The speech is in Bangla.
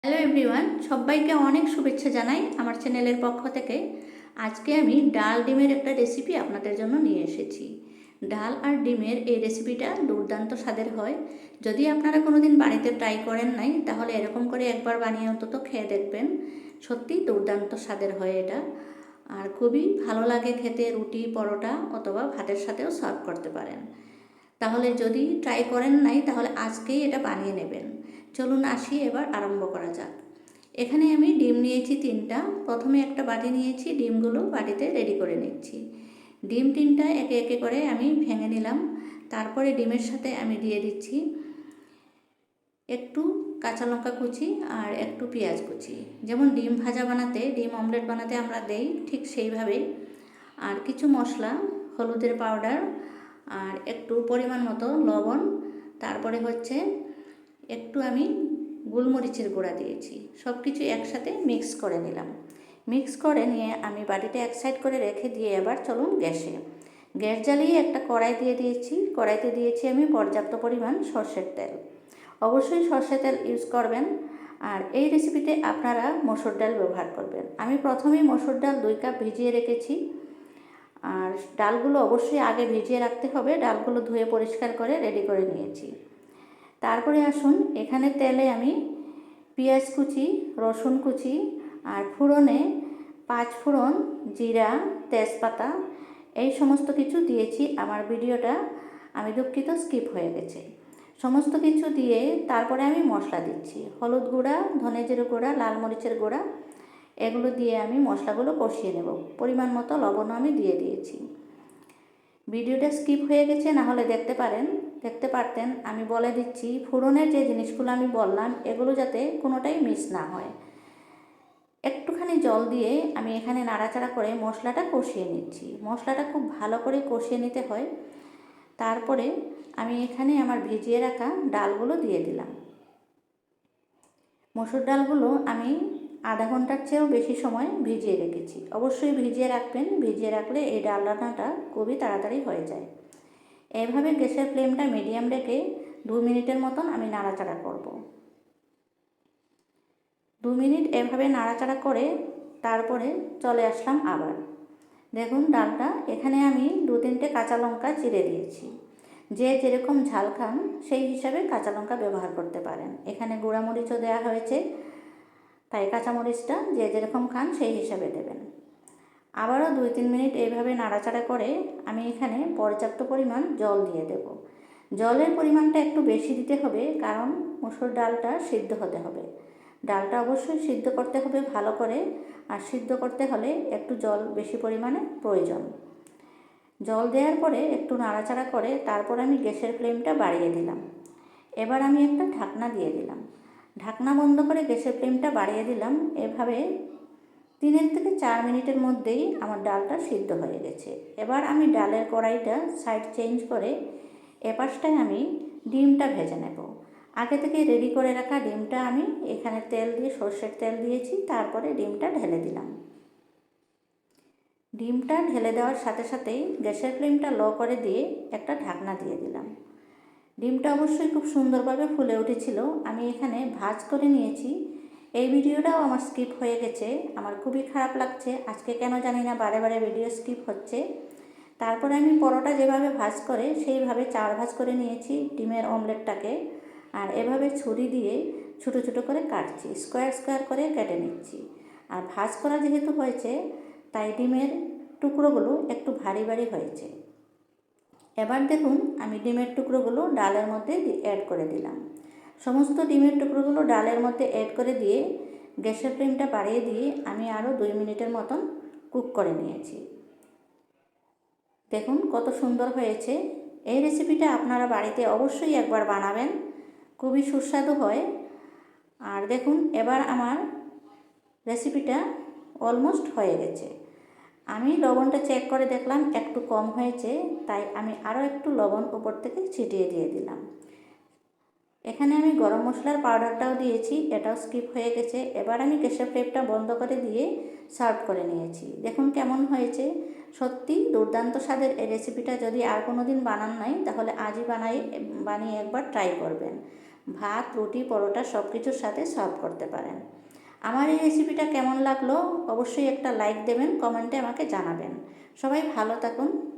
হ্যালো এভরিওয়ান, সবাইকে অনেক শুভেচ্ছা জানাই আমার চ্যানেলের পক্ষ থেকে। আজকে আমি ডাল ডিমের একটা রেসিপি আপনাদের জন্য নিয়ে এসেছি। ডাল আর ডিমের এই রেসিপিটা দুর্দান্ত স্বাদের হয়। যদি আপনারা কোনো দিন বাড়িতে ট্রাই করেন নাই, তাহলে এরকম করে একবার বানিয়ে অন্তত খেয়ে দেখবেন। সত্যিই দুর্দান্ত স্বাদের হয় এটা, আর খুবই ভালো লাগে খেতে। রুটি, পরোটা অথবা ভাতের সাথেও সার্ভ করতে পারেন। তাহলে যদি ট্রাই করেন নাই, তাহলে আজকেই এটা বানিয়ে নেবেন। চলুন আসি, এবার আরম্ভ করা যাক। এখানে আমি ডিম নিয়েছি 3টা। প্রথমে একটা বাটি নিয়েছি, ডিমগুলো বাটিতে রেডি করে নিচ্ছি। ডিম 3টা একে একে করে আমি ভেঙে নিলাম। তারপরে ডিমের সাথে আমি দিয়ে দিচ্ছি একটু কাঁচা লঙ্কা কুচি আর একটু পেঁয়াজ কুচি। যেমন ডিম ভাজা বানাতে, ডিম অমলেট বানাতে আমরা দেই, ঠিক সেইভাবেই। আর কিছু মশলা, হলুদের পাউডার আর একটু পরিমাণ মতো লবণ। তারপরে হচ্ছে একটু আমি গোলমরিচের গুঁড়া দিয়েছি। সব কিছু একসাথে মিক্স করে নিলাম। মিক্স করে নিয়ে আমি বাটিতে এক সাইড করে রেখে দিয়ে এবার চলুন গ্যাস জ্বালিয়ে একটা কড়াই দিয়ে দিয়েছি। কড়াইতে দিয়েছি আমি পর্যাপ্ত পরিমাণ সর্ষের তেল। অবশ্যই সর্ষের তেল ইউজ করবেন। আর এই রেসিপিতে আপনারা মসুর ডাল ব্যবহার করবেন। আমি প্রথমেই মসুর ডাল 2 কাপ ভিজিয়ে রেখেছি। আর ডালগুলো অবশ্যই আগে ভিজিয়ে রাখতে হবে। ডালগুলো ধুয়ে পরিষ্কার করে রেডি করে নিয়েছি। তারপরে আসুন, এখানে তেলে আমি পেঁয়াজ কুচি, রসুন কুচি আর ফোড়নে 5 ফোড়ন, জিরা, তেজপাতা এই সমস্ত কিছু দিয়েছি। আমার ভিডিওটা আমি দুঃখিত, স্কিপ হয়ে গেছে। সমস্ত কিছু দিয়ে তারপরে আমি মশলা দিচ্ছি। হলুদ গুঁড়া, ধনে জিরে গুঁড়া, লাল মরিচের গুঁড়া, এগুলো দিয়ে আমি মশলাগুলো কষিয়ে নেব। পরিমাণ মতো লবণও আমি দিয়ে দিয়েছি। ভিডিওটা স্কিপ হয়ে গেছে, না হলে দেখতে পারতেন। আমি বলে দিচ্ছি, ফোড়নের যে জিনিসগুলো আমি বললাম, এগুলো যাতে কোনোটাই মিস না হয়। একটুখানি জল দিয়ে আমি এখানে নাড়াচাড়া করে মশলাটা কষিয়ে নিচ্ছি। মশলাটা খুব ভালো করে কষিয়ে নিতে হয়। তারপরে আমি এখানে আমার ভিজিয়ে রাখা ডালগুলো দিয়ে দিলাম। মসুর ডালগুলো আমি আধা ঘন্টার চেয়েও বেশি সময় ভিজিয়ে রেখেছি। অবশ্যই ভিজিয়ে রাখবেন। ভিজিয়ে রাখলে এই ডাল রান্নাটা খুবই তাড়াতাড়ি হয়ে যায়। এইভাবে গ্যাসের ফ্লেমটা মিডিয়াম রেখে 2 মিনিটের মতন আমি নাড়াচাড়া করব। 2 মিনিট এভাবে নাড়াচাড়া করে তারপরে চলে আসলাম আবার। দেখুন ডালটা, এখানে আমি 2-3টে কাঁচা লঙ্কা চিড়ে দিয়েছি। যে যেরকম ঝাল খান সেই হিসাবে কাঁচা লঙ্কা ব্যবহার করতে পারেন। এখানে গুঁড়ামরিচও দেওয়া হয়েছে, তাই কাঁচামরিচটা যে যেরকম খান সেই হিসাবে দেবেন। আবারও 2-3 মিনিট এইভাবে নাড়াচাড়া করে আমি এখানে পর্যাপ্ত পরিমাণ জল দিয়ে দেব। জলের পরিমাণটা একটু বেশি দিতে হবে, কারণ মসুর ডালটা সিদ্ধ হতে হবে। ডালটা অবশ্যই সিদ্ধ করতে হবে ভালো করে, আর সিদ্ধ করতে হলে একটু জল বেশি পরিমাণে প্রয়োজন। জল দেওয়ার পরে একটু নাড়াচাড়া করে তারপর আমি গ্যাসের ফ্লেমটা বাড়িয়ে দিলাম। এবার আমি একটা ঢাকনা দিয়ে দিলাম। ঢাকনা বন্ধ করে গ্যাসের ফ্লেমটা বাড়িয়ে দিলাম। এভাবে 3 থেকে 4 মিনিটের মধ্যেই আমার ডালটা সিদ্ধ হয়ে গেছে। এবার আমি ডালের কড়াইটা সাইড চেঞ্জ করে এপাশটায় আমি ডিমটা ভেজে নেব। আগে থেকে রেডি করে রাখা ডিমটা আমি এখানে তেল দিয়ে, সর্ষের তেল দিয়েছি, তারপরে ডিমটা ঢেলে দিলাম। ডিমটা ঢেলে দেওয়ার সাথে সাথেই গ্যাসের ফ্লেমটা লো করে দিয়ে একটা ঢাকনা দিয়ে দিলাম। ডিমটা অবশ্যই খুব সুন্দরভাবে ফুলে উঠেছিল। আমি এখানে ভাজ করে নিয়েছি। এই ভিডিওটাও আমার স্কিপ হয়ে গেছে। আমার খুবই খারাপ লাগছে, আজকে কেন জানি না বারে বারে ভিডিও স্কিপ হচ্ছে। তারপরে আমি পরোটা যেভাবে ভাজ করে সেইভাবে 4 ভাজ করে নিয়েছি ডিমের অমলেটটাকে। আর এভাবে ছুরি দিয়ে ছোটো ছোটো করে কাটছি, স্কোয়ার স্কোয়ার করে কেটে নিচ্ছি। আর ভাজ করা যেহেতু হয়েছে, তাই ডিমের টুকরোগুলো একটু ভারী ভারী হয়েছে। এবার দেখুন, আমি ডিমের টুকরোগুলো ডালের মধ্যে অ্যাড করে দিলাম। সমস্ত ডিমের টুকরোগুলো ডালের মধ্যে অ্যাড করে দিয়ে গ্যাসের ফ্লেমটা বাড়িয়ে দিয়ে আমি আরও 2 মিনিটের মতন কুক করে নিয়েছি। দেখুন কত সুন্দর হয়েছে। এই রেসিপিটা আপনারা বাড়িতে অবশ্যই একবার বানাবেন, খুবই সুস্বাদু হয়। আর দেখুন, এবার আমার রেসিপিটা অলমোস্ট হয়ে গেছে। আমি লবণটা চেক করে দেখলাম একটু কম হয়েছে, তাই আমি আরও একটু লবণ উপর থেকে ছিটিয়ে দিয়ে দিলাম। এখানে আমি গরম মশলার পাউডারটাও দিয়েছি, এটাও স্কিপ হয়ে গেছে। এবার আমি গ্যাসের ফ্লেমটা বন্ধ করে দিয়ে সার্ভ করে নিয়েছি। দেখুন কেমন হয়েছে। সত্যি দুর্দান্ত স্বাদের এই রেসিপিটা যদি আর কোনো দিন বানান নাই, তাহলে আজই বানিয়ে একবার ট্রাই করবেন। ভাত, রুটি, পরোটা সব কিছুর সাথে সার্ভ করতে পারেন। আমার এই রেসিপিটা কেমন লাগলো অবশ্যই একটা লাইক দেবেন, কমেন্টে আমাকে জানাবেন। সবাই ভালো থাকুন।